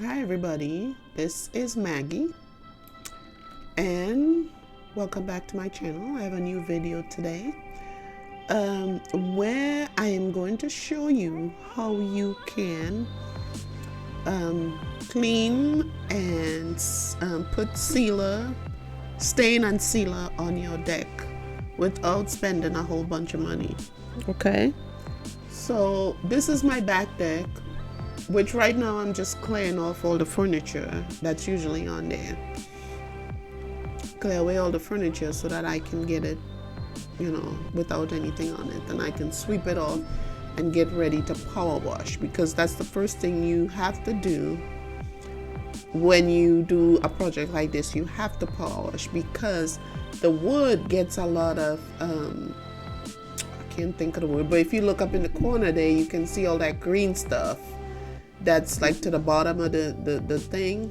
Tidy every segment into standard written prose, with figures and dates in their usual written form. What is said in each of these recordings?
Hi everybody, this is Maggie and welcome back to my channel. I have a new video today where I am going to show you how you can clean and put stain and sealer on your deck without spending a whole bunch of money. Okay, so this is my back deck, which right now I'm just clearing off all the furniture that's usually on there. Clear away all the furniture so that I can get it, without anything on it. And I can sweep it off and get ready to power wash, because that's the first thing you have to do when you do a project like this. You have to power wash because the wood gets a lot of, I can't think of the word, but if you look up in the corner there, you can see all that green stuff that's like to the bottom of the thing,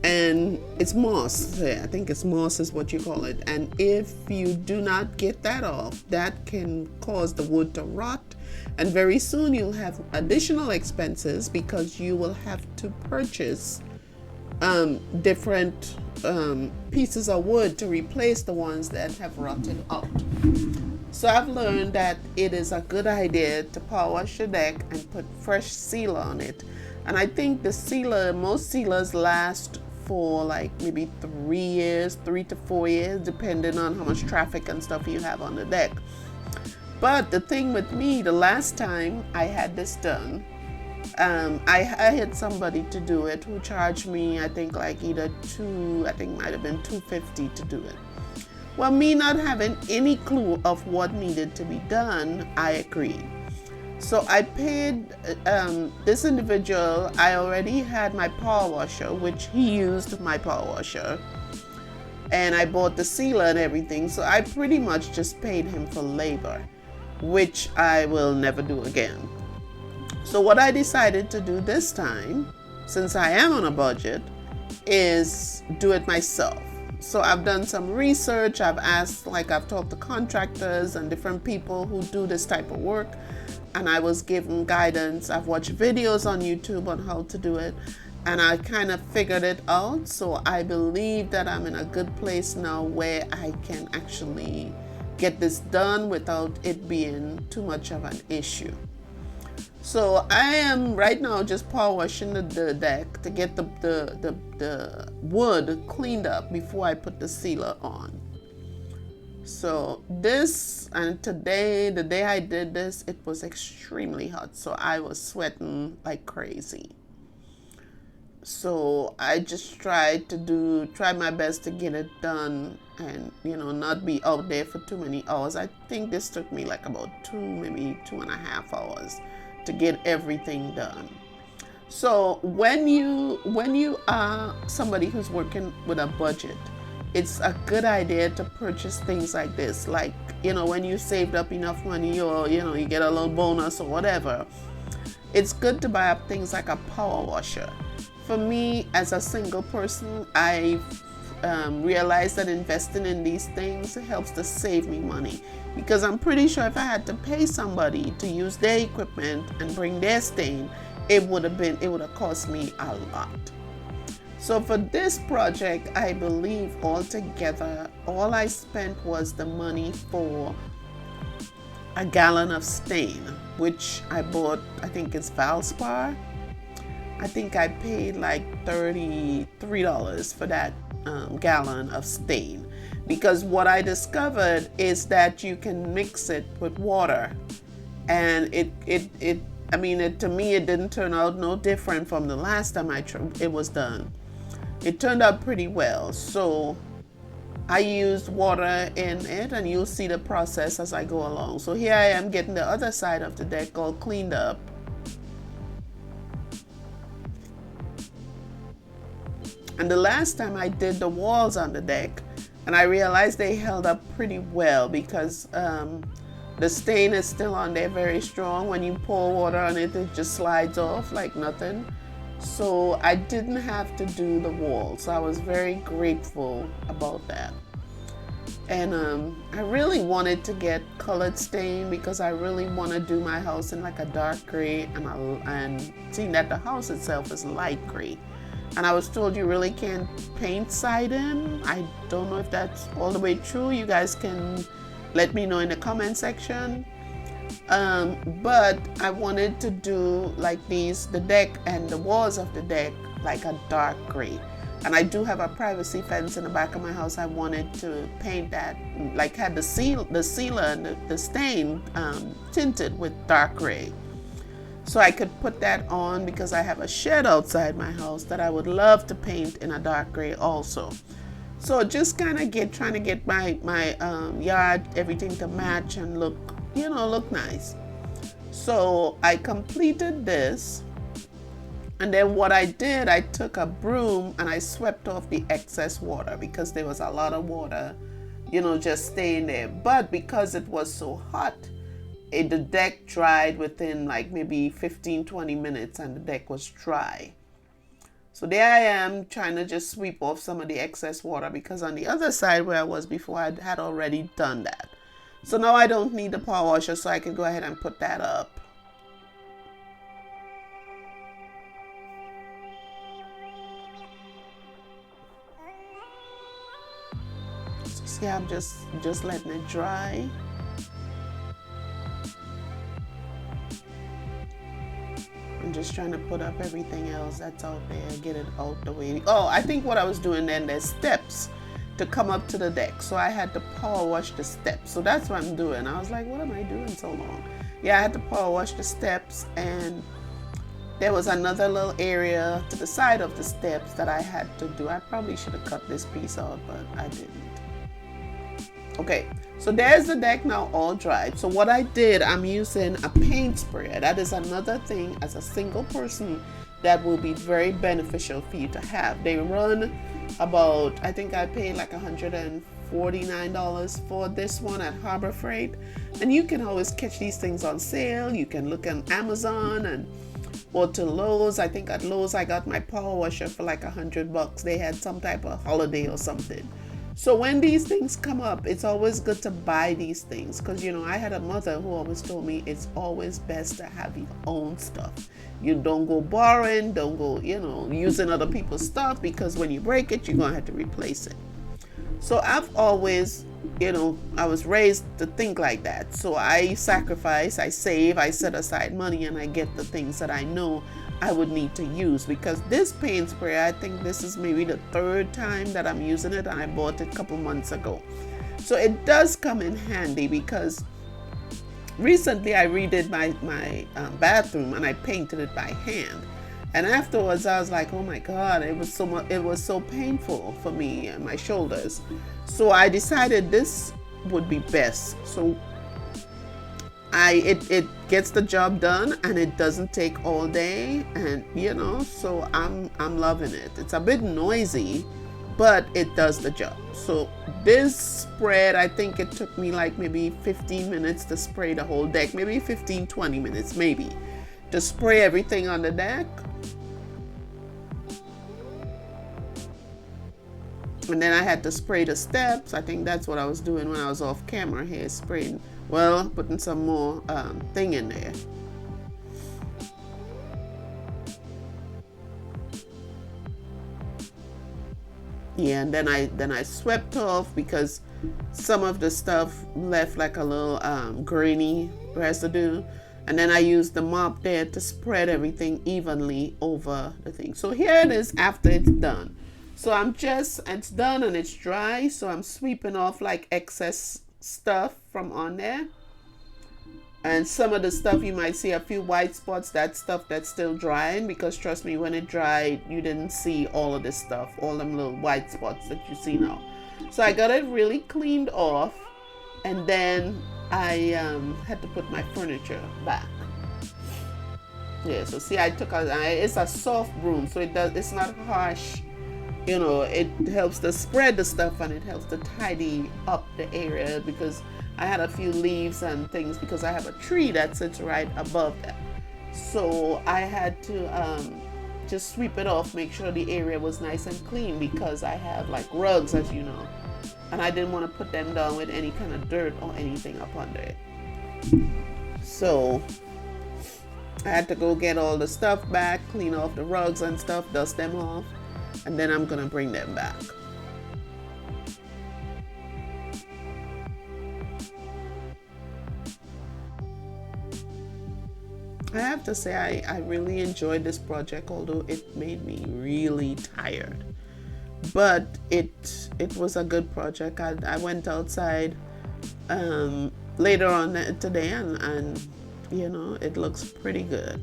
and it's moss. I think it's moss is what you call it. And if you do not get that off, that can cause the wood to rot, and very soon you'll have additional expenses because you will have to purchase different pieces of wood to replace the ones that have rotted out. So I've learned that it is a good idea to power wash your deck and put fresh sealer on it. And I think the sealer, most sealers last for like maybe 3 to 4 years, depending on how much traffic and stuff you have on the deck. But the thing with me, the last time I had this done, I had somebody to do it who charged me, I think like either might have been $250 to do it. Well, me not having any clue of what needed to be done, I agreed. So I paid this individual. I already had my power washer, which he used my power washer, and I bought the sealer and everything. So I pretty much just paid him for labor, which I will never do again. So what I decided to do this time, since I am on a budget, is do it myself. So I've done some research. I've talked to contractors and different people who do this type of work, and I was given guidance. I've watched videos on YouTube on how to do it, and I kind of figured it out. So I believe that I'm in a good place now where I can actually get this done without it being too much of an issue. So I am right now just power washing the deck to get the wood cleaned up before I put the sealer on. So today, the day I did this, it was extremely hot, so I was sweating like crazy. So I just tried my best to get it done and not be out there for too many hours. I think this took me like about maybe 2.5 hours to get everything done. So when you are somebody who's working with a budget, it's a good idea to purchase things like this. Like, when you saved up enough money, or you get a little bonus or whatever, it's good to buy up things like a power washer. For me, as a single person, I've realized that investing in these things helps to save me money, because I'm pretty sure if I had to pay somebody to use their equipment and bring their stain, it would have cost me a lot. So for this project, I believe altogether all I spent was the money for a gallon of stain, which I bought, I think it's Valspar. I think I paid like $33 for that gallon of stain, because what I discovered is that you can mix it with water, and to me it didn't turn out no different from the last time it was done. It turned out pretty well. So I used water in it, and you'll see the process as I go along. So here I am getting the other side of the deck all cleaned up. And the last time I did the walls on the deck, and I realized they held up pretty well, because the stain is still on there very strong. When you pour water on it, it just slides off like nothing. So I didn't have to do the walls. So I was very grateful about that. And I really wanted to get colored stain because I really want to do my house in like a dark gray, and seeing that the house itself is light gray. And I was told you really can't paint siding. I don't know if that's all the way true. You guys can let me know in the comment section. But I wanted to do like the deck and the walls of the deck like a dark gray. And I do have a privacy fence in the back of my house. I wanted to paint that, like had the sealer and the stain tinted with dark gray. So I could put that on because I have a shed outside my house that I would love to paint in a dark gray also. So just kind of trying to get my yard, everything to match and look nice. So I completed this. And then what I did, I took a broom and I swept off the excess water because there was a lot of water, just staying there. But because it was so hot, the deck dried within like maybe 15-20 minutes and the deck was dry. So there I am trying to just sweep off some of the excess water because on the other side where I was before, I had already done that. So now I don't need the power washer, so I can go ahead and put that up. So yeah, I'm just letting it dry. I'm just trying to put up everything else that's out there, get it out the way. Oh, I think what I was doing then, there's steps to come up to the deck. So I had to power wash the steps. So that's what I'm doing. I was like, what am I doing so long? Yeah, I had to power wash the steps, and there was another little area to the side of the steps that I had to do. I probably should have cut this piece out, but I didn't. Okay, so there's the deck now all dried. So what I did, I'm using a paint sprayer. That is another thing as a single person that will be very beneficial for you to have. They run about, I think I paid like $149 for this one at Harbor Freight. And you can always catch these things on sale. You can look on Amazon or to Lowe's. I think at Lowe's I got my power washer for like $100. They had some type of holiday or something. So when these things come up, it's always good to buy these things because, I had a mother who always told me it's always best to have your own stuff. You don't go borrowing, don't go, using other people's stuff because when you break it, you're going to have to replace it. So I've always, I was raised to think like that. So I sacrifice, I save, I set aside money, and I get the things that I know I would need to use because this paint sprayer, I think this is maybe the third time that I'm using it, and I bought it a couple months ago. So it does come in handy because recently I redid my bathroom and I painted it by hand. And afterwards I was like, oh my God, it was so painful for me and my shoulders. So I decided this would be best. So it gets the job done and it doesn't take all day, and so I'm loving it. It's a bit noisy, but it does the job. So this spread, I think it took me like maybe 15 minutes to spray the whole deck, maybe 15-20 minutes maybe to spray everything on the deck. And then I had to spray the steps. I think that's what I was doing when I was off camera here, putting some more thing in there. Yeah, and then I swept off because some of the stuff left like a little grainy residue. And then I used the mop there to spread everything evenly over the thing. So here it is after it's done. So it's done and it's dry. So I'm sweeping off like excess stuff from on there. And some of the stuff you might see a few white spots, that stuff that's still drying, because trust me, when it dried, you didn't see all of this stuff, all them little white spots that you see now. So I got it really cleaned off, and then I had to put my furniture back. Yeah, so see, it's a soft broom, so it's not harsh. It helps to spread the stuff and it helps to tidy up the area because I had a few leaves and things because I have a tree that sits right above that. So I had to just sweep it off, make sure the area was nice and clean because I have like rugs, as you know. and I didn't want to put them down with any kind of dirt or anything up under it. So I had to go get all the stuff back, clean off the rugs and stuff, dust them off, and then I'm gonna bring them back. I have to say I really enjoyed this project, although it made me really tired. But it was a good project. I went outside later on today and you know, it looks pretty good.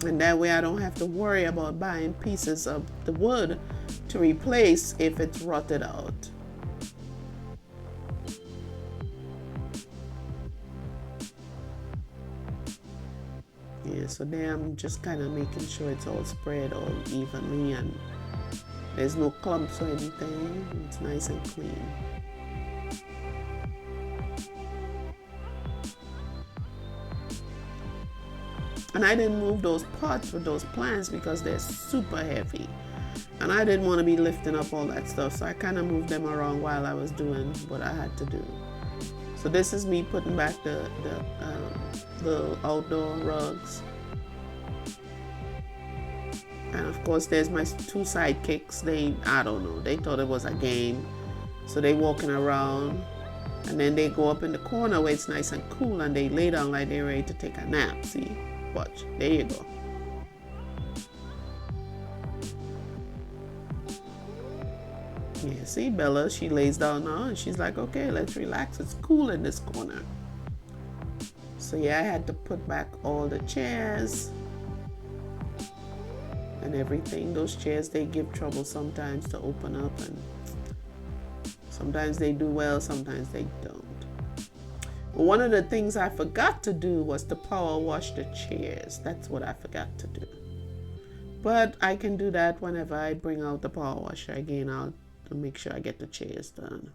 And that way I don't have to worry about buying pieces of the wood to replace if it's rotted out. Yeah, so there I'm just kind of making sure it's all spread all evenly and there's no clumps or anything. It's nice and clean. And I didn't move those pots with those plants because they're super heavy. And I didn't want to be lifting up all that stuff. So I kind of moved them around while I was doing what I had to do. So this is me putting back the outdoor rugs. And of course there's my two sidekicks. I don't know, they thought it was a game. So they walking around. And then they go up in the corner where it's nice and cool and they lay down like they're ready to take a nap. See? Watch. There you go. Yeah, see Bella, she lays down now and she's like, okay, let's relax. It's cool in this corner. So yeah, I had to put back all the chairs and everything. Those chairs, they give trouble sometimes to open up, and sometimes they do well, sometimes they don't. One of the things I forgot to do was to power wash the chairs. That's what I forgot to do. But I can do that whenever I bring out the power washer again. I'll make sure I get the chairs done.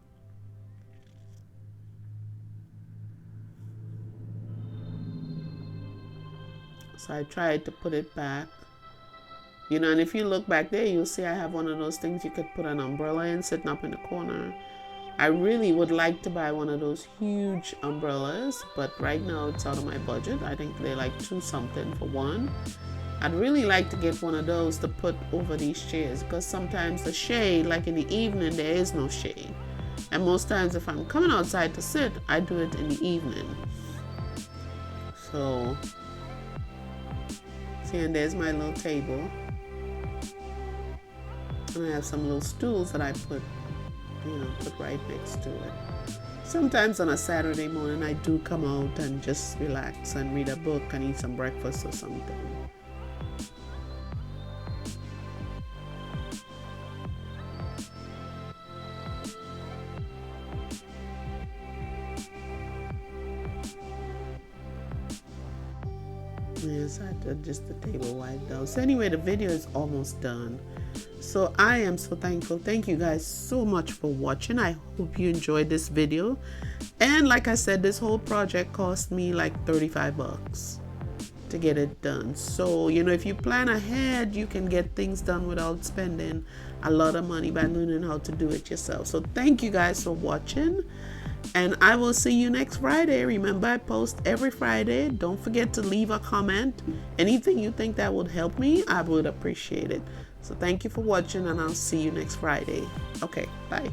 So I tried to put it back. You know, and if you look back there, you'll see I have one of those things you could put an umbrella in sitting up in the corner. I really would like to buy one of those huge umbrellas, but right now it's out of my budget. I think they're like $2 something for one. I'd really like to get one of those to put over these chairs because sometimes the shade, like in the evening, there is no shade. And most times if I'm coming outside to sit, I do it in the evening. So, see, and there's my little table. And I have some little stools that I put right next to it. Sometimes on a Saturday morning, I do come out and just relax and read a book and eat some breakfast or something. Yes, I did just the table wiped down. So anyway, the video is almost done. So I am so thankful. Thank you guys so much for watching. I hope you enjoyed this video. And like I said, this whole project cost me like 35 bucks to get it done. So, you know, if you plan ahead, you can get things done without spending a lot of money by learning how to do it yourself. So thank you guys for watching. And I will see you next Friday. Remember, I post every Friday. Don't forget to leave a comment. Anything you think that would help me, I would appreciate it. So thank you for watching, and I'll see you next Friday. Okay, bye.